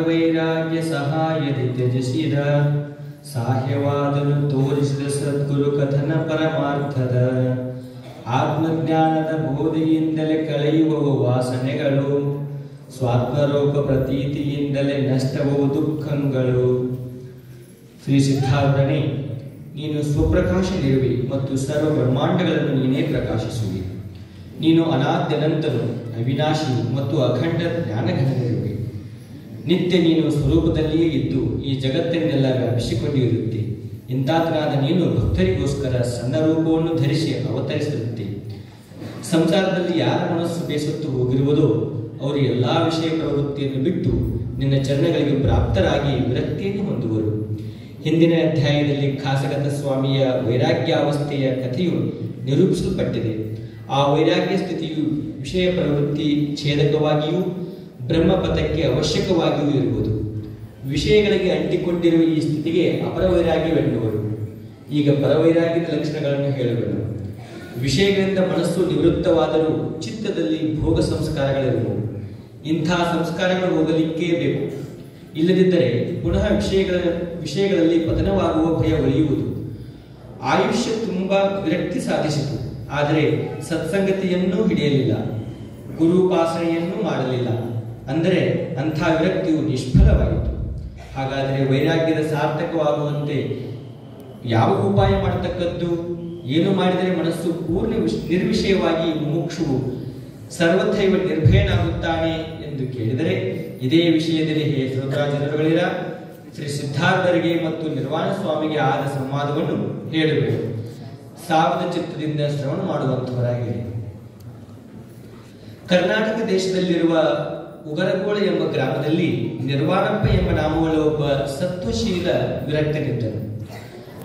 ವೈರಾಗ್ಯ ಸಹಾಯದಿ ತ್ಯಜಿಸಿದ ಸಾಹ್ಯವಾದನು ತೋರಿಸಿದ ಸದ್ಗುರು ಕಥನ ಪರಮಾರ್ಥದ ಆತ್ಮಜ್ಞಾನದ ಬೋಧೆಯಿಂದಲೇ ಕಳೆಯುವವು ವಾಸನೆಗಳು, ಸ್ವಾತ್ಮರೂಪ ಪ್ರತೀತಿಯಿಂದಲೇ ನಷ್ಟವವು ದುಃಖಗಳು. ಶ್ರೀ ಸಿದ್ಧಾರ್ಥನೇ, ನೀನು ಸ್ವಪ್ರಕಾಶನಿರುವೆ ಮತ್ತು ಸರ್ವ ಬ್ರಹ್ಮಾಂಡಗಳನ್ನು ನೀನೇ ಪ್ರಕಾಶಿಸುವೆ. ನೀನು ಅನಾದ್ಯನಂತನು, ಅವಿನಾಶಿ ಮತ್ತು ಅಖಂಡ ಜ್ಞಾನಘನನಿರುವೆ. ನಿತ್ಯ ನೀನು ಸ್ವರೂಪದಲ್ಲಿಯೇ ಇದ್ದು ಈ ಜಗತ್ತನ್ನೆಲ್ಲ ವ್ಯಾಪಿಸಿಕೊಂಡಿರುತ್ತೆ. ಇಂತಾತನಾದ ನೀನು ಭಕ್ತರಿಗೋಸ್ಕರ ಸಣ್ಣ ರೂಪವನ್ನು ಧರಿಸಿ ಅವತರಿಸಿರುತ್ತೆ. ಸಂಸಾರದಲ್ಲಿ ಯಾರ ಮನಸ್ಸು ಬೇಸತ್ತು ಹೋಗಿರುವುದೋ ಅವರು ಎಲ್ಲಾ ವಿಷಯ ಪ್ರವೃತ್ತಿಯನ್ನು ಬಿಟ್ಟು ನಿನ್ನ ಚರಣಗಳಿಗೆ ಪ್ರಾಪ್ತರಾಗಿ ವಿರಕ್ತಿಯನ್ನು ಹೊಂದುವರು. ಹಿಂದಿನ ಅಧ್ಯಾಯದಲ್ಲಿ ಖಾಸಗತ ಸ್ವಾಮಿಯ ವೈರಾಗ್ಯಾವಸ್ಥೆಯ ಕಥೆಯು ನಿರೂಪಿಸಲ್ಪಟ್ಟಿದೆ. ಆ ವೈರಾಗ್ಯ ಸ್ಥಿತಿಯು ವಿಷಯ ಪ್ರವೃತ್ತಿ ಛೇದಕವಾಗಿಯೂ ಬ್ರಹ್ಮಪಥಕ್ಕೆ ಅವಶ್ಯಕವಾಗಿಯೂ ಇರುವುದು. ವಿಷಯಗಳಿಗೆ ಅಂಟಿಕೊಂಡಿರುವ ಈ ಸ್ಥಿತಿಗೆ ಅಪರವೈರಾಗ್ಯವೆನ್ನುವರು. ಈಗ ಪರವೈರಾಗ್ಯದ ಲಕ್ಷಣಗಳನ್ನು ಹೇಳುವೆನು. ವಿಷಯಗಳಿಂದ ಮನಸ್ಸು ನಿವೃತ್ತವಾದರೂ ಚಿತ್ತದಲ್ಲಿ ಭೋಗ ಸಂಸ್ಕಾರಗಳಿರುವವು. ಇಂಥ ಸಂಸ್ಕಾರಗಳು ಹೋಗಲಿಕ್ಕೇ ಬೇಕು. ಇಲ್ಲದಿದ್ದರೆ ಪುನಃ ವಿಷಯಗಳಲ್ಲಿ ಪತನವಾಗುವ ಭಯ ಒಲಿಯುವುದು. ಆಯುಷ್ಯ ತುಂಬಾ ವಿರಕ್ತಿ ಸಾಧಿಸಿತು, ಆದರೆ ಸತ್ಸಂಗತಿಯನ್ನೂ ಹಿಡಿಯಲಿಲ್ಲ, ಗುರುಪಾಸನೆಯನ್ನೂ ಮಾಡಲಿಲ್ಲ. ಅಂದರೆ ಅಂಥ ವಿರಕ್ತಿಯು ನಿಷ್ಫಲವಾಯಿತು. ಹಾಗಾದರೆ ವೈರಾಗ್ಯದ ಸಾರ್ಥಕವಾಗುವಂತೆ ಯಾವ ಉಪಾಯ ಮಾಡತಕ್ಕದ್ದು? ಏನು ಮಾಡಿದರೆ ಮನಸ್ಸು ಪೂರ್ಣ ನಿರ್ವಿಷಯವಾಗಿ ಮುಮುಕ್ಷುವು ಸರ್ವಥೈವ ನಿರ್ಭಯನಾಗುತ್ತಾನೆ ಎಂದು ಕೇಳಿದರೆ, ಇದೇ ವಿಷಯದಲ್ಲಿ ಹೇ ಶ್ರೋತಾಜನರುಗಳಿರ ಶ್ರೀ ಸಿದ್ಧಾರ್ಥರಿಗೆ ಮತ್ತು ನಿರ್ವಾಣ ಸ್ವಾಮಿಗೆ ಆದ ಸಂವಾದವನ್ನು ಹೇಳುವೆನು. ಸಾವಿರ ಚಿತ್ತದಿಂದ ಶ್ರವಣ ಮಾಡುವಂತವರಾಗಿರಿ. ಕರ್ನಾಟಕ ದೇಶದಲ್ಲಿರುವ ಉಗರಗೋಳ ಎಂಬ ಗ್ರಾಮದಲ್ಲಿ ನಿರ್ವಾಣಪ್ಪ ಎಂಬ ನಾಮವುಳ್ಳ ಒಬ್ಬ ಸತ್ವಶೀಲ ವಿರಕ್ತನಿದ್ದನು.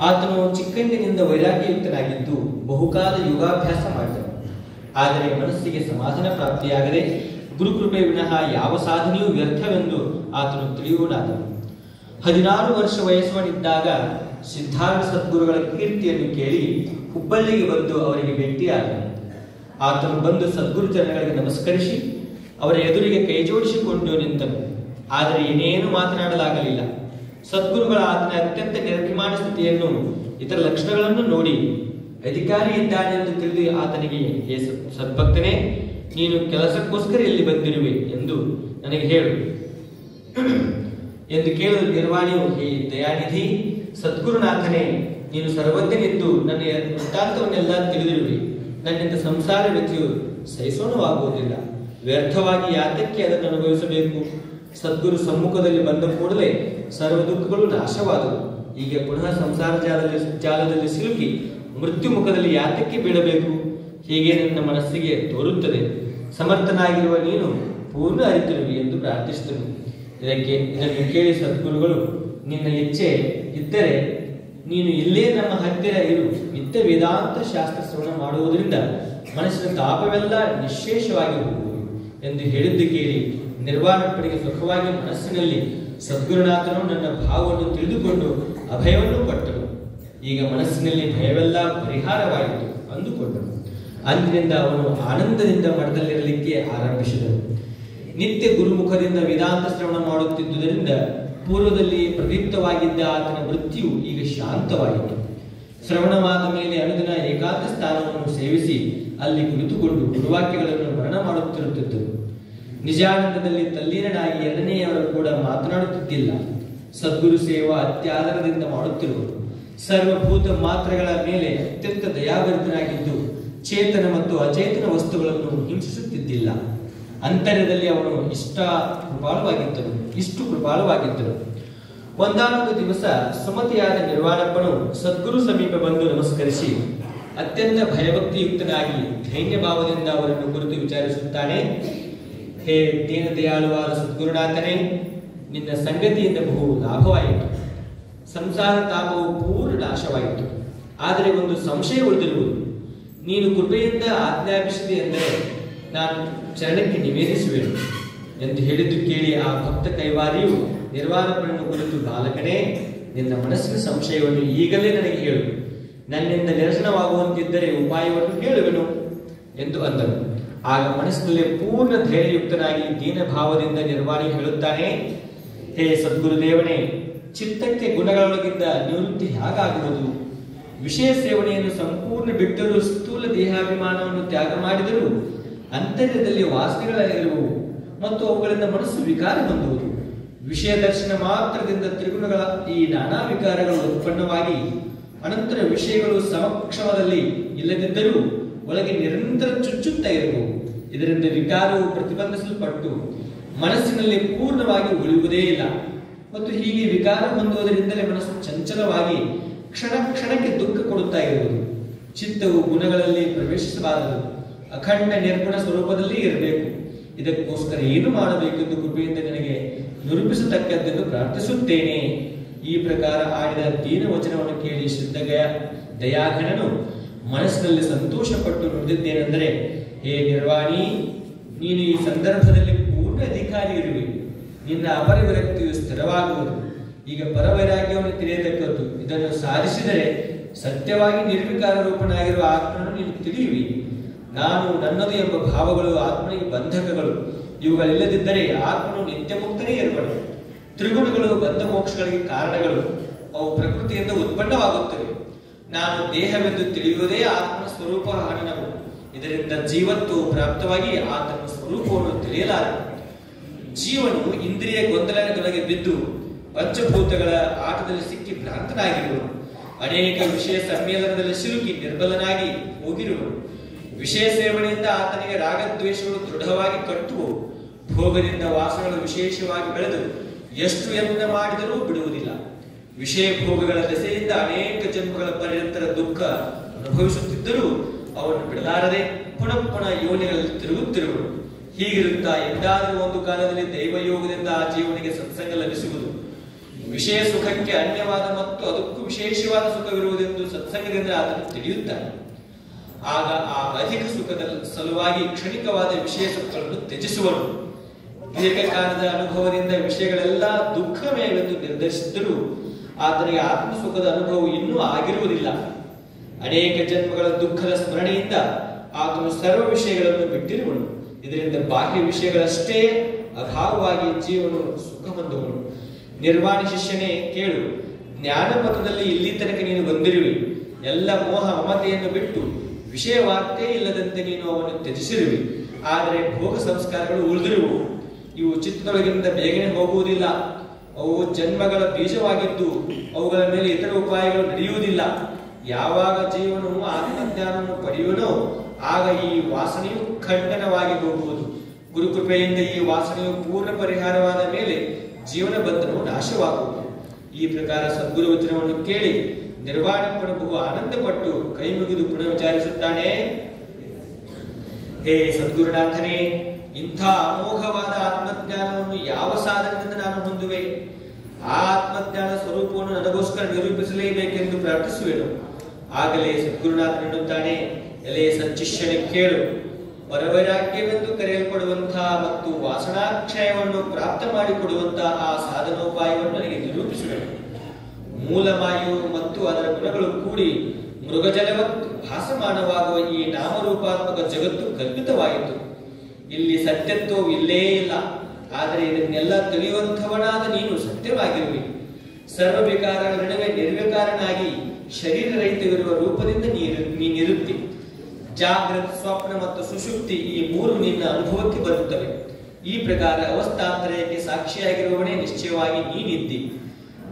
ಆತನು ಚಿಕ್ಕಂದಿನಿಂದ ವೈರಾಗ್ಯಯುಕ್ತನಾಗಿದ್ದು ಬಹುಕಾಲ ಯೋಗಾಭ್ಯಾಸ ಮಾಡಿದನು. ಆದರೆ ಮನಸ್ಸಿಗೆ ಸಮಾಧಾನ ಪ್ರಾಪ್ತಿಯಾಗದೆ ಗುರುಕೃಪೆ ವಿನಃ ಯಾವ ಸಾಧನೆಯೂ ವ್ಯರ್ಥವೆಂದು ಆತನು ತಿಳಿಯುವನಾದನು. 16 ವರ್ಷ ವಯಸ್ಸವನಿದ್ದಾಗ ಸಿದ್ಧಾರ್ಥ ಸದ್ಗುರುಗಳ ಕೀರ್ತಿಯನ್ನು ಕೇಳಿ ಹುಬ್ಬಳ್ಳಿಗೆ ಬಂದು ಅವರಿಗೆ ಭೇಟಿಯಾದನು. ಆತನು ಬಂದು ಸದ್ಗುರು ಚರಣಗಳಿಗೆ ನಮಸ್ಕರಿಸಿ ಅವರ ಎದುರಿಗೆ ಕೈ ಜೋಡಿಸಿಕೊಂಡು ನಿಂತನು. ಆದರೆ ಏನೇನು ಮಾತನಾಡಲಾಗಲಿಲ್ಲ. ಸದ್ಗುರುಗಳ ಆತನ ಅತ್ಯಂತ ನಿರ್ಭಿಮಾನ ಸ್ಥಿತಿಯನ್ನು, ಇತರ ಲಕ್ಷಣಗಳನ್ನು ನೋಡಿ ಅಧಿಕಾರಿ ಇದ್ದಾನೆ ಎಂದು ತಿಳಿದು ಆತನಿಗೆ, ಹೇ ಸದ್ಭಕ್ತನೇ, ನೀನು ಕೆಲಸಕ್ಕೋಸ್ಕರ ಎಲ್ಲಿ ಬಂದಿರುವೆ ಎಂದು ನನಗೆ ಹೇಳು ಎಂದು ಕೇಳಲು ನಿರ್ವಾಣಿಯು, ಹೇ ದಯಾನಿಧಿ ಸದ್ಗುರುನಾಥನೇ, ನೀನು ಸರ್ವಜ್ಞನಿದ್ದು ನನ್ನ ವೃತ್ತಾಂತವನ್ನೆಲ್ಲ ತಿಳಿದಿರುವೆ. ನನ್ನಿಂದ ಸಂಸಾರ ವ್ಯಥೆಯು ಸಹಿಸೋಣವಾಗುವುದಿಲ್ಲ. ವ್ಯರ್ಥವಾಗಿ ಯಾತಕ್ಕೆ ಅದನ್ನು ಅನುಭವಿಸಬೇಕು? ಸದ್ಗುರು ಸಮ್ಮುಖದಲ್ಲಿ ಬಂದ ಕೂಡಲೇ ಸರ್ವ ದುಃಖಗಳು ನಾಶವಾದವು. ಈಗ ಪುನಃ ಸಂಸಾರ ಜಾಲದಲ್ಲಿ ಸಿಲುಕಿ ಮೃತ್ಯು ಮುಖದಲ್ಲಿ ಯಾತಕ್ಕೆ ಬೀಳಬೇಕು? ಹೀಗೆ ನನ್ನ ಮನಸ್ಸಿಗೆ ತೋರುತ್ತದೆ. ಸಮರ್ಥನಾಗಿರುವ ನೀನು ಪೂರ್ಣ ಅರಿತಿರುವಿ ಎಂದು ಪ್ರಾರ್ಥಿಸಿದನು. ಇದನ್ನು ಕೇಳಿ ಸದ್ಗುರುಗಳು, ನಿನ್ನ ಇಚ್ಛೆ ಇದ್ದರೆ ನೀನು ಇಲ್ಲೇ ನಮ್ಮ ಹತ್ತಿರ ಇರು. ನಿತ್ಯ ವೇದಾಂತ ಶಾಸ್ತ್ರ ಶ್ರವಣ ಮಾಡುವುದರಿಂದ ಮನಸ್ಸಿನ ತಾಪವೆಲ್ಲ ನಿಶ್ಶೇಷವಾಗಿ ಹೋಗುವುದು ಎಂದು ಹೇಳಿದ್ದು ಕೇಳಿ ನಿರ್ವಾಣಪ್ಪನಿಗೆ ಸುಖವಾಗಿ ಮನಸ್ಸಿನಲ್ಲಿ ಸದ್ಗುರುನಾಥನು ನನ್ನ ಭಾವವನ್ನು ತಿಳಿದುಕೊಂಡು ಅಭಯವನ್ನು ಕೊಟ್ಟನು. ಈಗ ಮನಸ್ಸಿನಲ್ಲಿ ಭಯವೆಲ್ಲ ಪರಿಹಾರವಾಯಿತು ಅಂದುಕೊಂಡನು. ಅಂದಿನಿಂದ ಅವನು ಆನಂದದಿಂದ ಮಠದಲ್ಲಿರಲಿಕ್ಕೆ ಆರಂಭಿಸಿದನು. ನಿತ್ಯ ಗುರುಮುಖದಿಂದ ವೇದಾಂತ ಶ್ರವಣ ಮಾಡುತ್ತಿದ್ದುದರಿಂದ ಪೂರ್ವದಲ್ಲಿ ಪ್ರದೀಪ್ತವಾಗಿದ್ದ ಆತನ ವೃತ್ತಿಯು ಈಗ ಶಾಂತವಾಯಿತು. ಶ್ರವಣವಾದ ಮೇಲೆ ಅನುದಿನ ಏಕಾಂತ ಸ್ಥಾನವನ್ನು ಸೇವಿಸಿ ಅಲ್ಲಿ ಕುಳಿತುಕೊಂಡು ಗುರುವಾಕ್ಯಗಳನ್ನು ಮರಣ ಮಾಡುತ್ತಿರುತ್ತಿದ್ದರು. ನಿಜಾನಂದದಲ್ಲಿ ತಲ್ಲೀನನಾಗಿ ಎರಡನೆಯವರು ಕೂಡ ಮಾತನಾಡುತ್ತಿದ್ದಿಲ್ಲ. ಸದ್ಗುರು ಸೇವಾ ಅತ್ಯಾದರದಿಂದ ಮಾಡುತ್ತಿರುವರು. ಸರ್ವಭೂತ ಮಾತ್ರಗಳ ಮೇಲೆ ಅತ್ಯಂತ ದಯಾಭರಿತನಾಗಿದ್ದು ಚೇತನ ಮತ್ತು ಅಚೇತನ ವಸ್ತುಗಳನ್ನು ಹಿಂಸಿಸುತ್ತಿದ್ದಿಲ್ಲ. ಅಂತರ್ಯದಲ್ಲಿ ಅವನು ಇಷ್ಟು ಕೃಪಾಳವಾಗಿದ್ದನು. ಒಂದಾನೊಂದು ದಿವಸ ಸುಮತಿಯಾದ ನಿರ್ವಾಣಪ್ಪನು ಸದ್ಗುರು ಸಮೀಪ ಬಂದು ನಮಸ್ಕರಿಸಿ ಅತ್ಯಂತ ಭಯಭಕ್ತಿಯುಕ್ತನಾಗಿ ಧೈರ್ಯ ಭಾವದಿಂದ ಅವರನ್ನು ಕುರಿತು ವಿಚಾರಿಸುತ್ತಾನೆ. ಹೇ ದೀನ ದಯಾಳುವಾದ ಸದ್ಗುರುನಾಥನೇ, ನಿನ್ನ ಸಂಗತಿಯಿಂದ ಬಹು ಲಾಭವಾಯಿತು. ಸಂಸಾರ ತಾಪವು ಪೂರ್ಣ ನಾಶವಾಯಿತು. ಆದರೆ ಒಂದು ಸಂಶಯ ಉಳಿದಿರುವುದು. ನೀನು ಕೃಪೆಯಿಂದ ಆಜ್ಞಾಪಿಸಿದೆ ಎಂದರೆ ನಾನು ಚರಣಕ್ಕೆ ನಿವೇದಿಸುವೆನು ಎಂದು ಹೇಳಿದ್ದು ಕೇಳಿ ಆ ಭಕ್ತ ಕೈವಾರಿಯು ನಿರ್ವಾಣಪ್ಪನನ್ನು ಕುರಿತು, ಬಾಲಕನೇ, ನಿನ್ನ ಮನಸ್ಸಿನ ಸಂಶಯವನ್ನು ಈಗಲೇ ನನಗೆ ಹೇಳು. ನನ್ನಿಂದ ನಿರಸನವಾಗುವಂತಿದ್ದರೆ ಉಪಾಯವನ್ನು ಹೇಳುವೆನು ಎಂದು ಅಂದನು. ಆಗ ಮನಸ್ಸಿನಲ್ಲಿ ಪೂರ್ಣ ಧೈರ್ಯಯುಕ್ತನಾಗಿ ದೀನಭಾವದಿಂದ ನಿರ್ವಾಣಿ ಹೇಳುತ್ತಾನೆ, ಹೇ ಸದ್ಗುರುದೇವನೇ, ಚಿತ್ತಕ್ಕೆ ಗುಣಗಳೊಳಗಿಂದ ನಿವೃತ್ತಿ ಹೇಗಾಗುವುದು? ವಿಷಯ ಸೇವನೆಯನ್ನು ಸಂಪೂರ್ಣ ಬಿಟ್ಟರೂ, ಸ್ಥೂಲ ದೇಹಾಭಿಮಾನವನ್ನು ತ್ಯಾಗ ಮಾಡಿದರೂ ಅಂತರ್ಯದಲ್ಲಿ ವಾಸನೆಗಳಿರುವವು ಮತ್ತು ಅವುಗಳಿಂದ ಮನಸ್ಸು ವಿಕಾರ ಹೊಂದುವುದು. ವಿಷಯ ದರ್ಶನ ಮಾತ್ರದಿಂದ ತ್ರಿಗುಣಗಳ ಈ ನಾನಾ ವಿಕಾರಗಳು ಉತ್ಪನ್ನವಾಗಿ ಅನಂತರ ವಿಷಯಗಳು ಸಮಕ್ಷಮದಲ್ಲಿ ಇಲ್ಲದಿದ್ದರೂ ಒಳಗೆ ನಿರಂತರ ಚುಚ್ಚುತ್ತಾ ಇರುವವು. ಇದರಿಂದ ವಿಕಾರವು ಪ್ರತಿಬಂಧಿಸಲ್ಪಟ್ಟು ಮನಸ್ಸಿನಲ್ಲಿ ಪೂರ್ಣವಾಗಿ ಉಳಿಯುವುದೇ ಇಲ್ಲ. ಮತ್ತು ಹೀಗೆ ವಿಕಾರ ಹೊಂದುವುದರಿಂದಲೇ ಮನಸ್ಸು ಚಂಚಲವಾಗಿ ಕ್ಷಣ ಕ್ಷಣಕ್ಕೆ ದುಃಖ ಕೊಡುತ್ತಾ ಇರುವುದು. ಚಿತ್ತವು ಗುಣಗಳಲ್ಲಿ ಪ್ರವೇಶಿಸಬಾರದು, ಅಖಂಡ ನಿರ್ಗುಣ ಸ್ವರೂಪದಲ್ಲಿ ಇರಬೇಕು. ಇದಕ್ಕೋಸ್ಕರ ಏನು ಮಾಡಬೇಕೆಂದು ಕೃಪೆಯಿಂದ ನನಗೆ ನಿರೂಪಿಸತಕ್ಕದ್ದೆಂದು ಪ್ರಾರ್ಥಿಸುತ್ತೇನೆ. ಈ ಪ್ರಕಾರ ಆಡಿದ ದೀನ ವಚನವನ್ನು ಕೇಳಿ ದಯಾಘನನು ಮನಸ್ಸಿನಲ್ಲಿ ಸಂತೋಷಪಟ್ಟು ನುಡಿದಿದ್ದೇನೆಂದರೆ, ಹೇ ನಿರ್ವಾಣಿ, ನೀನು ಈ ಸಂದರ್ಭದಲ್ಲಿ ಪೂರ್ಣ ಅಧಿಕಾರಿ ಇರುವೆ. ನಿನ್ನ ಅಪರ ವಿರಕ್ತಿಯು ಸ್ಥಿರವಾಗುವುದು. ಈಗ ಪರವೈರಾಗ್ಯವನ್ನು ತಿಳಿಯತಕ್ಕದ್ದು. ಇದನ್ನು ಸಾಧಿಸಿದರೆ ಸತ್ಯವಾಗಿ ನಿರ್ವಿಕಾರ ರೂಪನಾಗಿರುವ ಆತ್ಮನನ್ನು ನೀನು ತಿಳಿಯುವಿ. ನಾನು ನನ್ನದು ಎಂಬ ಭಾವಗಳು ಆತ್ಮನಿಗೆ ಬಂಧಕಗಳು. ಇವುಗಳಿಲ್ಲದಿದ್ದರೆ ಆತ್ಮನು ನಿತ್ಯ ಮುಕ್ತನೇ ಇರುವನು. ತ್ರಿಗುಣಗಳು ಬಂಧ ಮೋಕ್ಷಗಳಿಗೆ ಕಾರಣಗಳು. ಅವು ಪ್ರಕೃತಿಯಿಂದ ಉತ್ಪನ್ನವಾಗುತ್ತವೆ. ನಾನು ದೇಹವೆಂದು ತಿಳಿಯುವುದೇ ಆತ್ಮನ ಸ್ವರೂಪ ಹನನವು. ಇದರಿಂದ ಜೀವತ್ವವು ಪ್ರಾಪ್ತವಾಗಿ ಆತನ ಸ್ವರೂಪವನ್ನು ತಿಳಿಯಲಾರ. ಜೀವನು ಇಂದ್ರಿಯ ಗೊಂದಲದೊಳಗೆ ಬಿದ್ದು ಪಂಚಭೂತಗಳ ಆಟದಲ್ಲಿ ಸಿಕ್ಕಿ ಭ್ರಾಂತನಾಗಿರುವನು. ಅನೇಕ ವಿಷಯ ಸಮ್ಮೇಳನದಲ್ಲಿ ಸಿಲುಕಿ ನಿರ್ಬಲನಾಗಿ ಹೋಗಿರುವನು. ವಿಷಯ ಸೇವನೆಯಿಂದ ಆತನಿಗೆ ರಾಗದ್ವೇಷಗಳು ದೃಢವಾಗಿ ಕಟ್ಟುವವು. ಭೋಗದಿಂದ ವಾಸನೆಗಳು ವಿಶೇಷವಾಗಿ ಬೆಳೆದು ಎಷ್ಟು ಯತ್ನ ಮಾಡಿದರೂ ಬಿಡುವುದಿಲ್ಲ. ವಿಷಯ ಭೋಗಗಳ ದೆಸೆಯಿಂದ ಅನೇಕ ಜನ್ಮಗಳ ಪರ್ಯಂತರ ದುಃಖ ಅನುಭವಿಸುತ್ತಿದ್ದರೂ ಅವನ್ನು ಬಿಡಲಾರದೆ ಪುನಃ ಪುನಃ ಯೋನಿಗಳಲ್ಲಿ ತಿರುಗುತ್ತಿರುವನು. ಹೀಗಿರುತ್ತಾ ಎಂದಾದರೂ ಒಂದು ಕಾಲದಲ್ಲಿ ದೈವಯೋಗದಿಂದ ಆ ಜೀವನಿಗೆ ಸತ್ಸಂಗ ಲಭಿಸುವುದು. ವಿಷಯ ಸುಖಕ್ಕೆ ಅನ್ಯವಾದ ಮತ್ತು ಅದಕ್ಕೂ ವಿಶೇಷವಾದ ಸುಖವಿರುವುದೆಂದು ಸತ್ಸಂಗದಿಂದ ಆತನು ತಿಳಿಯುತ್ತಾನೆ. ಆಗ ಆ ಅಧಿಕ ಸುಖದ ಸಲುವಾಗಿ ಕ್ಷಣಿಕವಾದ ವಿಷಯ ಸುಖಗಳನ್ನು ತ್ಯಜಿಸುವನು. ದೀರ್ಘಕಾಲದ ಅನುಭವದಿಂದ ವಿಷಯಗಳೆಲ್ಲ ದುಃಖಮಯವೆಂದು ನಿರ್ಧರಿಸಿದ್ದರೂ ಆತನಿಗೆ ಆತ್ಮಸುಖದ ಅನುಭವ ಇನ್ನೂ ಆಗಿರುವುದಿಲ್ಲ. ಅನೇಕ ಜನ್ಮಗಳ ದುಃಖದ ಸ್ಮರಣೆಯಿಂದ ಆತನು ಸರ್ವ ವಿಷಯಗಳನ್ನು ಬಿಟ್ಟಿರುವನು. ಇದರಿಂದ ಬಾಹ್ಯ ವಿಷಯಗಳಷ್ಟೇ ಅಭಾವವಾಗಿ ಜೀವನು ಸುಖ ಹೊಂದುವನು. ನಿರ್ವಾಣಿ ಶಿಷ್ಯನೇ, ಕೇಳು. ಜ್ಞಾನ ಪಥದಲ್ಲಿ ಇಲ್ಲಿ ತನಕ ನೀನು ಬಂದಿರುವಿ. ಎಲ್ಲ ಮೋಹ ಮಮತೆಯನ್ನು ಬಿಟ್ಟು ವಿಷಯ ವಾರ್ತೆ ಇಲ್ಲದಂತೆ ನೀನು ಅವನ್ನು ತ್ಯಜಿಸಿರುವಿ. ಆದರೆ ಭೋಗ ಸಂಸ್ಕಾರಗಳು ಉಳಿದಿರುವು. ಇವು ಚಿತ್ತದೊಳಗಿಂದ ಬೇಗನೆ ಹೋಗುವುದಿಲ್ಲ. ಅವು ಜನ್ಮಗಳ ಬೀಜವಾಗಿದ್ದು ಅವುಗಳ ಮೇಲೆ ಇತರ ಉಪಾಯಗಳು ನಡೆಯುವುದಿಲ್ಲ. ಯಾವಾಗ ಜೀವನು ಆತ್ಮಜ್ಞಾನವನ್ನು ಪಡೆಯುವನೋ ಆಗ ಈ ವಾಸನೆಯು ಖಂಡನವಾಗಿ ಹೋಗುವುದು. ಗುರುಕೃಪೆಯಿಂದ ಈ ವಾಸನೆಯು ಪೂರ್ಣ ಪರಿಹಾರವಾದ ಮೇಲೆ ಜೀವನ ಬಂಧನವು ನಾಶವಾಗುವುದು. ಈ ಪ್ರಕಾರ ಸದ್ಗುರು ವಚನವನ್ನು ಕೇಳಿ ನಿರ್ವಾಣಪ್ಪನು ಬಹು ಆನಂದಪಟ್ಟು ಕೈ ಮುಗಿದು ಪುನಃ ವಿಚಾರಿಸುತ್ತಾನೆ. ಹೇ ಸದ್ಗುರುನಾಥನೇ, ಇಂಥ ಅಮೋಘವಾದ ಆತ್ಮಜ್ಞಾನವನ್ನು ಯಾವ ಸಾಧನದಿಂದ ನಾನು ಹೊಂದುವೆ? ಆ ಆತ್ಮಜ್ಞಾನ ಸ್ವರೂಪವನ್ನು ನನಗೋಸ್ಕರ ನಿರೂಪಿಸಲೇಬೇಕೆಂದು ಪ್ರಾರ್ಥಿಸುವೆನು. ಆಗಲೇ ಸದ್ಗುರುನಾಥ ಎನ್ನುತ್ತಾನೆ, ಎಲೆ ಸಚ್ಚಿಷ್ಯನೇ, ಕೇಳು. ಪರವೈರಾಗ್ಯವೆಂದು ಕರೆಯಲ್ಪಡುವಂತಹ ಮತ್ತು ವಾಸನಾಕ್ಷಯವನ್ನು ಪ್ರಾಪ್ತ ಮಾಡಿಕೊಡುವಂತಹ ಆ ಸಾಧನೋಪಾಯವನ್ನು ನನಗೆ ನಿರೂಪಿಸುವೆನು. ಮೂಲಮಾಯು ಮತ್ತು ಅದರ ಗುಣಗಳು ಕೂಡಿ ಮೃಗಜಲವತ್ ಭಾಸಮಾನವಾಗುವ ಈ ನಾಮರೂಪಾತ್ಮಕ ಜಗತ್ತು ಕಲ್ಪಿತವಾಯಿತು. ಇಲ್ಲಿ ಸತ್ಯತ್ವವು ಇಲ್ಲೇ ಇಲ್ಲ. ಆದರೆ ಇದನ್ನೆಲ್ಲ ತಿಳಿಯುವಂಥವನಾದ ನೀನು ಸತ್ಯವಾಗಿರುವಿ. ಸರ್ವ ವಿಕಾರಗಳ ನಡುವೆ ನಿರ್ವಿಕಾರನಾಗಿ ಶರೀರರಹಿತವಿರುವ ರೂಪದಿಂದ ನೀನಿರುತ್ತಿ. ಜಾಗೃತ, ಸ್ವಪ್ನ ಮತ್ತು ಸುಷುಪ್ತಿ ಈ ಮೂರು ನಿನ್ನ ಅನುಭವಕ್ಕೆ ಬರುತ್ತವೆ. ಈ ಪ್ರಕಾರ ಅವಸ್ಥಾಂತರಕ್ಕೆ ಸಾಕ್ಷಿಯಾಗಿರುವವನೇ ನಿಶ್ಚಯವಾಗಿ ನೀನಿದ್ದಿ.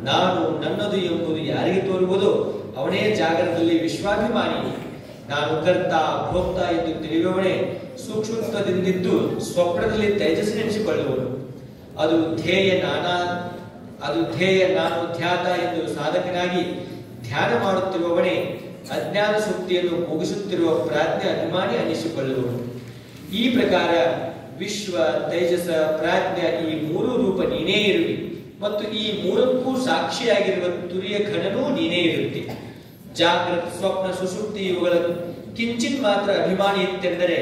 ನಾನು ನನ್ನದು ಎಂಬುದು ಯಾರಿಗೆ ತೋರುವುದೋ ಅವನೇ ಜಾಗರದಲ್ಲಿ ವಿಶ್ವಾಭಿಮಾನಿ. ನಾನು ಕರ್ತ ಭೋಕ್ತ ಎಂದು ತಿಳಿಯುವವನೇ ಸೂಕ್ಷ್ಮತ್ವದಿಂದಿದ್ದು ಸ್ವಪ್ನದಲ್ಲಿ ತೇಜಸ್ಸಿನೆನಿಸಿಕೊಳ್ಳುವನು. ಅದು ಧ್ಯೇಯ ನಾನು ಧ್ಯಾತ ಎಂದು ಸಾಧಕನಾಗಿ ಧ್ಯಾನ ಮಾಡುತ್ತಿರುವವನೇ ಅಜ್ಞಾನ ಸುಪ್ತಿಯನ್ನು ಮುಗಿಸುತ್ತಿರುವ ಪ್ರಾಜ್ಞ ಅಭಿಮಾನಿ ಅನಿಸಿಕೊಳ್ಳುವನು. ಈ ಪ್ರಕಾರ ವಿಶ್ವ, ತೇಜಸ, ಪ್ರಾಜ್ಞ ಈ ಮೂರು ರೂಪ ನೀನೇ ಇರುವಿ ಮತ್ತು ಈ ಮೂರಕ್ಕೂ ಸಾಕ್ಷಿಯಾಗಿರುವ ತುರಿಯ ಘನನೂ ನೀನೇ ಇರುತ್ತಿ. ಜಾಗೃತ, ಸ್ವಪ್ನ, ಸುಷುಪ್ತಿ ಇವುಗಳ ಕಿಂಚಿತ್ ಮಾತ್ರ ಅಭಿಮಾನಿ ಇತ್ತೆಂದರೆ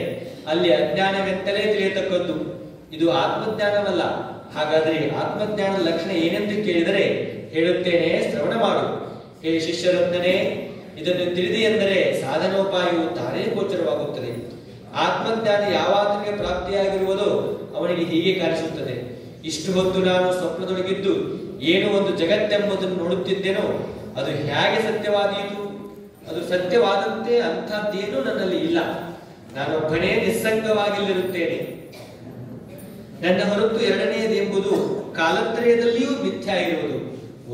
ಅಲ್ಲಿ ಅಜ್ಞಾನವೆಂತಲೇ ತಿಳಿಯತಕ್ಕದ್ದು. ಇದು ಆತ್ಮಜ್ಞಾನವಲ್ಲ. ಹಾಗಾದರೆ ಆತ್ಮಜ್ಞಾನದ ಲಕ್ಷಣ ಏನೆಂದು ಕೇಳಿದರೆ ಹೇಳುತ್ತೇನೆ, ಶ್ರವಣ ಮಾಡು. ಹೇ ಶಿಷ್ಯರತ್ನನೇ, ಇದನ್ನು ತಿಳಿದಿ ಎಂದರೆ ಸಾಧನೋಪಾಯವು ತಾನೇ ಗೋಚರವಾಗುತ್ತದೆ. ಆತ್ಮಜ್ಞಾನ ಯಾವಾತನಿಗೆ ಪ್ರಾಪ್ತಿಯಾಗಿರುವುದೋ ಅವನಿಗೆ ಹೀಗೆ ಕಾಣಿಸುತ್ತದೆ. ಇಷ್ಟು ಹೊತ್ತು ನಾನು ಸ್ವಪ್ನದೊಳಗಿದ್ದು ಏನು ಒಂದು ಜಗತ್ತೆಂಬುದನ್ನು ನೋಡುತ್ತಿದ್ದೇನೋ ಅದು ಹೇಗೆ ಸತ್ಯವಾದೀತು? ಅದು ಸತ್ಯವಾದಂತೆ ಅಂಥದ್ದೇನೂ ನನ್ನಲ್ಲಿ ಇಲ್ಲ. ನಾನೊಬ್ಬನೇ ನಿಸ್ಸಂಗವಾಗಿಲ್ಲಿರುತ್ತೇನೆ. ನನ್ನ ಹೊರತು ಎರಡನೆಯದೆಂಬುದು ಕಾಲತ್ರಯದಲ್ಲಿಯೂ ಮಿಥ್ಯಾ ಇರುವುದು.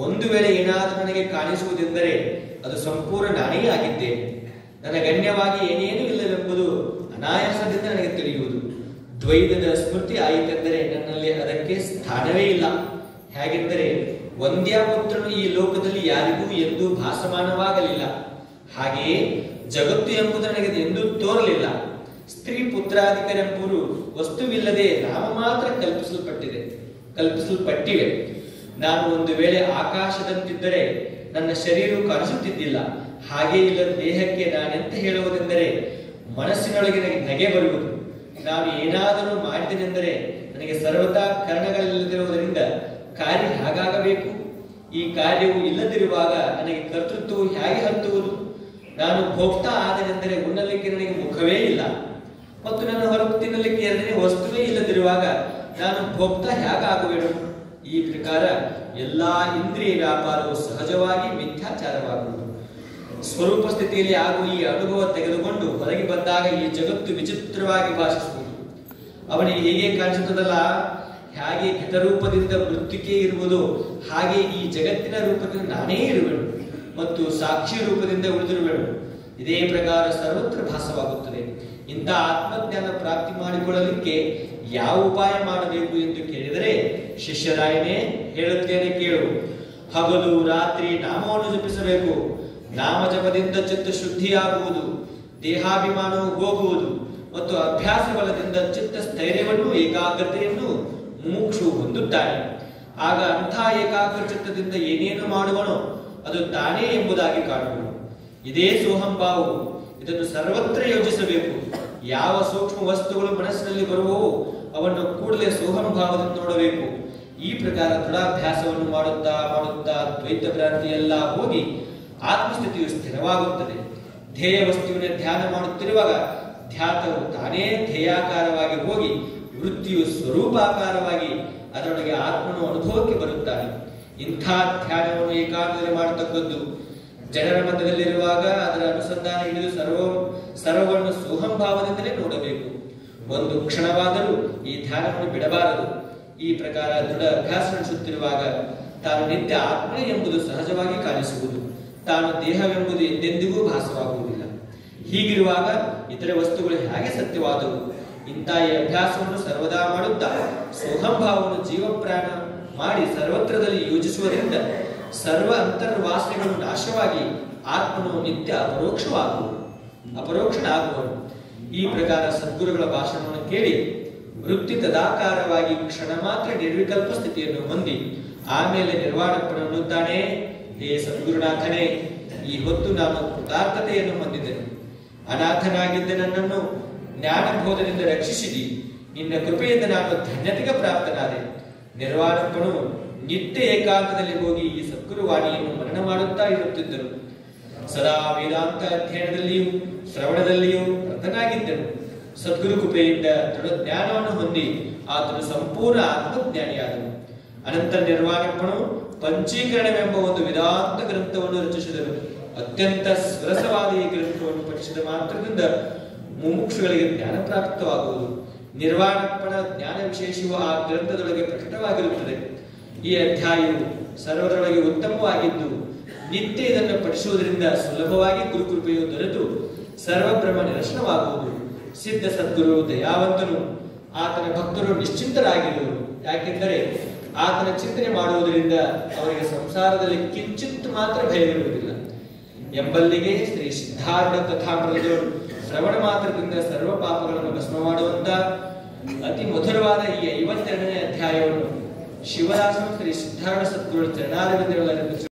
ಒಂದು ವೇಳೆ ಏನಾದರೂ ನನಗೆ ಕಾಣಿಸುವುದೆಂದರೆ ಅದು ಸಂಪೂರ್ಣ ನಾನೇ ಆಗಿದ್ದೇನೆ. ನನ್ನ ಗಣ್ಯವಾಗಿ ಏನೇನೂ ಇಲ್ಲವೆಂಬುದು ಅನಾಯಾಸದಿಂದ ನನಗೆ ತಿಳಿಯುವುದು. ದ್ವೈತದ ಸ್ಮೃತಿ ಆಯಿತೆಂದರೆ ನನ್ನಲ್ಲಿ ಅದಕ್ಕೆ ಸ್ಥಾನವೇ ಇಲ್ಲ. ಹೇಗೆಂದರೆ ವಂದ್ಯಾಪುತ್ರನು ಈ ಲೋಕದಲ್ಲಿ ಯಾರಿಗೂ ಎಂದೂ ಭಾಸಮಾನವಾಗಲಿಲ್ಲ. ಹಾಗೆಯೇ ಜಗತ್ತು ಎಂಬುದು ನನಗೆ ಎಂದೂ ತೋರಲಿಲ್ಲ. ಸ್ತ್ರೀ ಪುತ್ರಾಧಿಕರೆಂಬುದು ವಸ್ತುವಿಲ್ಲದೆ ನಾಮ ಮಾತ್ರ ಕಲ್ಪಿಸಲ್ಪಟ್ಟಿವೆ. ನಾನು ಒಂದು ವೇಳೆ ಆಕಾಶದಂತಿದ್ದರೆ ನನ್ನ ಶರೀರವು ಕಾಣಿಸುತ್ತಿದ್ದಿಲ್ಲ. ಹಾಗೆ ಇಲ್ಲದ ದೇಹಕ್ಕೆ ನಾನೆಂತ ಹೇಳುವುದೆಂದರೆ ಮನಸ್ಸಿನೊಳಗೆ ನನಗೆ ನಗೆ ಬರುವುದು. ನಾನು ಏನಾದರೂ ಮಾಡಿದೆನೆಂದರೆ ನನಗೆ ಸರ್ವತಾ ಕಾರಣಗಳಿಲ್ಲದಿರುವುದರಿಂದ ಕಾರ್ಯ ಹಾಗಾಗಬೇಕು. ಈ ಕಾರ್ಯವು ಇಲ್ಲದಿರುವಾಗ ನನಗೆ ಕರ್ತೃತ್ವವು ಹೇಗೆ ಹತ್ತುವುದು? ನಾನು ಭೋಕ್ತ ಆದನೆಂದರೆ ಉಣ್ಣಲಿಕ್ಕೆ ನನಗೆ ಮುಖವೇ ಇಲ್ಲ ಮತ್ತು ನನ್ನ ಹೊರತು ತಿನ್ನಲಿಕ್ಕೆ ಎರಡನೇ ವಸ್ತುವೇ ಇಲ್ಲದಿರುವಾಗ ನಾನು ಭೋಕ್ತ ಹೇಗಾಗುವೆನು? ಈ ಪ್ರಕಾರ ಎಲ್ಲಾ ಇಂದ್ರಿಯ ವ್ಯಾಪಾರವು ಸಹಜವಾಗಿ ಮಿಥ್ಯಾಚಾರವಾಗುವುದು. ಸ್ವರೂಪ ಸ್ಥಿತಿಯಲ್ಲಿ ಆಗುವ ಈ ಅನುಭವ ತೆಗೆದುಕೊಂಡು ಹೊರಗೆ ಬಂದಾಗ ಈ ಜಗತ್ತು ವಿಚಿತ್ರವಾಗಿ ಭಾಷಿಸುವುದು. ಅವನಿಗೆ ಹೇಗೆ ಕಾಣಿಸುತ್ತದಲ್ಲ, ಹೇಗೆ ಘಟರೂಪದಿಂದ ಮೃತ್ತಿಕೆ ಇರುವುದು ಹಾಗೆ ಈ ಜಗತ್ತಿನ ರೂಪದಿಂದ ನಾನೇ ಇರುವೆನು ಮತ್ತು ಸಾಕ್ಷಿ ರೂಪದಿಂದ ಉಳಿದಿರುವೆನು. ಇದೇ ಪ್ರಕಾರ ಸರ್ವತ್ರ ಭಾಸವಾಗುತ್ತದೆ. ಇಂಥ ಆತ್ಮಜ್ಞಾನ ಪ್ರಾಪ್ತಿ ಮಾಡಿಕೊಳ್ಳಲಿಕ್ಕೆ ಯಾವ ಉಪಾಯ ಮಾಡಬೇಕು ಎಂದು ಕೇಳಿದರೆ, ಶಿಷ್ಯರಾಯನೇ ಹೇಳುತ್ತೇನೆ ಕೇಳು. ಹಗಲು ರಾತ್ರಿ ನಾಮವನ್ನು ಜಪಿಸಬೇಕು. ನಾಮ ಜಪದಿಂದ ಚಿತ್ತ ಶುದ್ಧಿಯಾಗುವುದು, ದೇಹಾಭಿಮಾನವು ಹೋಗುವುದು ಮತ್ತು ಅಭ್ಯಾಸ ಬಲದಿಂದ ಚಿತ್ತ ಸ್ಥೈರ್ಯವನ್ನು ಏಕಾಗ್ರತೆಯನ್ನು ಮುಮುಕ್ಷು ಹೊಂದುತ್ತಾನೆ. ಆಗ ಅಂಥ ಏಕಾಗ್ರ ಚಿತ್ತದಿಂದ ಏನೇನು ಮಾಡುವನೋ ಅದು ತಾನೇ ಎಂಬುದಾಗಿ ಕಾಣುವುದು. ಇದೇ ಸೋಹಂಭಾವವು. ಇದನ್ನು ಸರ್ವತ್ರ ಯೋಜಿಸಬೇಕು. ಯಾವ ಸೂಕ್ಷ್ಮ ವಸ್ತುಗಳು ಮನಸ್ಸಿನಲ್ಲಿ ಬರುವವು ಅವನ್ನು ಕೂಡಲೇ ಸೋಹಂಭಾವದಿಂದ ನೋಡಬೇಕು. ಈ ಪ್ರಕಾರ ದೃಢಾಭ್ಯಾಸವನ್ನು ಮಾಡುತ್ತಾ ಮಾಡುತ್ತಾ ದ್ವೈತ ಭ್ರಾಂತಿ ಎಲ್ಲ ಹೋಗಿ ಆತ್ಮಸ್ಥಿತಿಯು ಸ್ಥಿರವಾಗುತ್ತದೆ. ಧ್ಯೇಯ ವಸ್ತುವಿನ ಧ್ಯಾನ ಮಾಡುತ್ತಿರುವಾಗ ಧ್ಯಾತವು ತಾನೇ ಧ್ಯೇಯಾಕಾರವಾಗಿ ಹೋಗಿ ವೃತ್ತಿಯು ಸ್ವರೂಪಾಕಾರವಾಗಿ ಅದರೊಳಗೆ ಆತ್ಮನು ಅನುಭವಕ್ಕೆ ಬರುತ್ತಾನೆ. ಇಂಥ ಧ್ಯಾನವನ್ನು ಏಕಾಂತದಲ್ಲಿ ಮಾಡತಕ್ಕದ್ದು. ಜನರ ಮಧ್ಯದಲ್ಲಿರುವಾಗ ಅದರ ಅನುಸಂಧಾನ ಹಿಡಿದು ಸರ್ವವನ್ನು ಸೋಹಂಭಾವದಿಂದಲೇ ನೋಡಬೇಕು. ಒಂದು ಕ್ಷಣವಾದರೂ ಈ ಧ್ಯಾನವನ್ನು ಬಿಡಬಾರದು. ಈ ಪ್ರಕಾರ ದೃಢ ಅಭ್ಯಾಸ ನಡೆಸುತ್ತಿರುವಾಗ ತಾನು ನಿತ್ಯ ಆತ್ಮ ಎಂಬುದು ಸಹಜವಾಗಿ ಕಾಣಿಸುವುದು. ತಾನು ದೇಹವೆಂಬುದು ಎಂದೆಂದಿಗೂ ಭಾಸವಾಗುವುದಿಲ್ಲ. ಹೀಗಿರುವಾಗ ಇತರ ವಸ್ತುಗಳು ಹೇಗೆ ಸತ್ಯವಾದವು? ಇಂಥ ಈ ಅಭ್ಯಾಸವನ್ನು ಸರ್ವದಾ ಮಾಡುತ್ತಾ ಸೋಹಂಭಾವವನ್ನು ಜೀವಪ್ರಾಣ ಮಾಡಿ ಸರ್ವತ್ರದಲ್ಲಿ ಯೋಜಿಸುವುದರಿಂದ ಸರ್ವ ಅಂತರ್ವಾಸನೆಗಳು ನಾಶವಾಗಿ ಆತ್ಮನು ನಿತ್ಯ ಅಪರೋಕ್ಷನಾಗುವನು. ಈ ಪ್ರಕಾರ ಸದ್ಗುರುಗಳ ಭಾಷಣವನ್ನು ಕೇಳಿ ವೃತ್ತಿ ತದಾಕಾರವಾಗಿ ಕ್ಷಣ ಮಾತ್ರ ನಿರ್ವಿಕಲ್ಪ ಸ್ಥಿತಿಯನ್ನು ಹೊಂದಿ ಆಮೇಲೆ ನಿರ್ವಾಣಪ್ಪನನ್ನುತ್ತಾನೆ, ಹೇ ಸದ್ಗುರುನಾಥನೇ, ಈ ಹೊತ್ತು ನಾನು ಕೃತಾರ್ಥತೆಯನ್ನು ಹೊಂದಿದ್ದೆನು. ಅನಾಥನಾಗಿದ್ದ ನನ್ನನ್ನು ಜ್ಞಾನಬೋಧದಿಂದ ರಕ್ಷಿಸಿದಿ. ನಿನ್ನ ಕೃಪೆಯಿಂದ ನಾನು ಧನ್ಯತೆಗೆ ಪ್ರಾಪ್ತನಾದೆ. ನಿರ್ವಾಣಪ್ಪನು ನಿತ್ಯ ಏಕಾಂತದಲ್ಲಿ ಹೋಗಿ ಈ ಸದ್ಗುರುವಾಣಿಯನ್ನು ಮನನ ಮಾಡುತ್ತಾ ಇರುತ್ತಿದ್ದರು. ಸದಾ ವೇದಾಂತ ಅಧ್ಯಯನದಲ್ಲಿಯೂ ಶ್ರವಣದಲ್ಲಿಯೂ ರತನಾಗಿದ್ದನು. ಸದ್ಗುರು ಕೃಪೆಯಿಂದ ದೃಢ ಜ್ಞಾನವನ್ನು ಹೊಂದಿ ಆತನು ಸಂಪೂರ್ಣ ಆತ್ಮಜ್ಞಾನಿಯಾದನು. ಅನಂತರ ನಿರ್ವಾಣಪ್ಪನು ಪಂಚೀಕರಣವೆಂಬ ಒಂದು ವೇದಾಂತ ಗ್ರಂಥವನ್ನು ರಚಿಸಿದರು. ಅತ್ಯಂತ ಸರಸವಾದ ಈ ಗ್ರಂಥವನ್ನು ಪಠಿಸಿದ ಮಾತ್ರದಿಂದ ಮುಮುಕ್ಷುಗಳಿಗೆ ಜ್ಞಾನ ಪ್ರಾಪ್ತವಾಗುವುದು. ನಿರ್ವಾಣಪ್ಪನ ಜ್ಞಾನ ವಿಶೇಷವು ಆ ಗ್ರಂಥದೊಳಗೆ ಪ್ರಕಟವಾಗಿರುತ್ತದೆ. ಈ ಅಧ್ಯಾಯವು ಸರ್ವದರೊಳಗೆ ಉತ್ತಮವಾಗಿದ್ದು ನಿತ್ಯ ಇದನ್ನು ಪಠಿಸುವುದರಿಂದ ಸುಲಭವಾಗಿ ಗುರುಕೃಪೆಯು ದೊರೆತು ಸರ್ವಬ್ರಹ್ಮ ನಿರಶನವಾಗುವುದು. ಸಿದ್ಧ ಸದ್ಗುರು ದಯಾವಂತನು, ಆತನ ಭಕ್ತರು ನಿಶ್ಚಿಂತರಾಗಿರುವರು. ಯಾಕೆಂದರೆ ಆತನ ಚಿಂತನೆ ಮಾಡುವುದರಿಂದ ಅವರಿಗೆ ಸಂಸಾರದಲ್ಲಿ ಕಿಂಚಿತ್ ಮಾತ್ರ ಭಯವಿರುವುದಿಲ್ಲ ಎಂಬಲ್ಲಿಗೆ ಶ್ರೀ ಸಿದ್ಧಾರೂಢ ಕಥಾಮೃತದವರು ಶ್ರವಣ ಮಾತ್ರದಿಂದ ಸರ್ವ ಪಾಪಗಳನ್ನು ಭಸ್ಮ ಮಾಡುವಂತ ಅತಿ ಮಧುರವಾದ ಈ 52ನೇ ಅಧ್ಯಾಯವನ್ನು ಶಿವದಾಸನು ಶ್ರೀ ಸಿದ್ಧಾರೂಢ ಸದ್ಗುರು ಚರಣಾರವಿಂದಗಳಲ್ಲಿ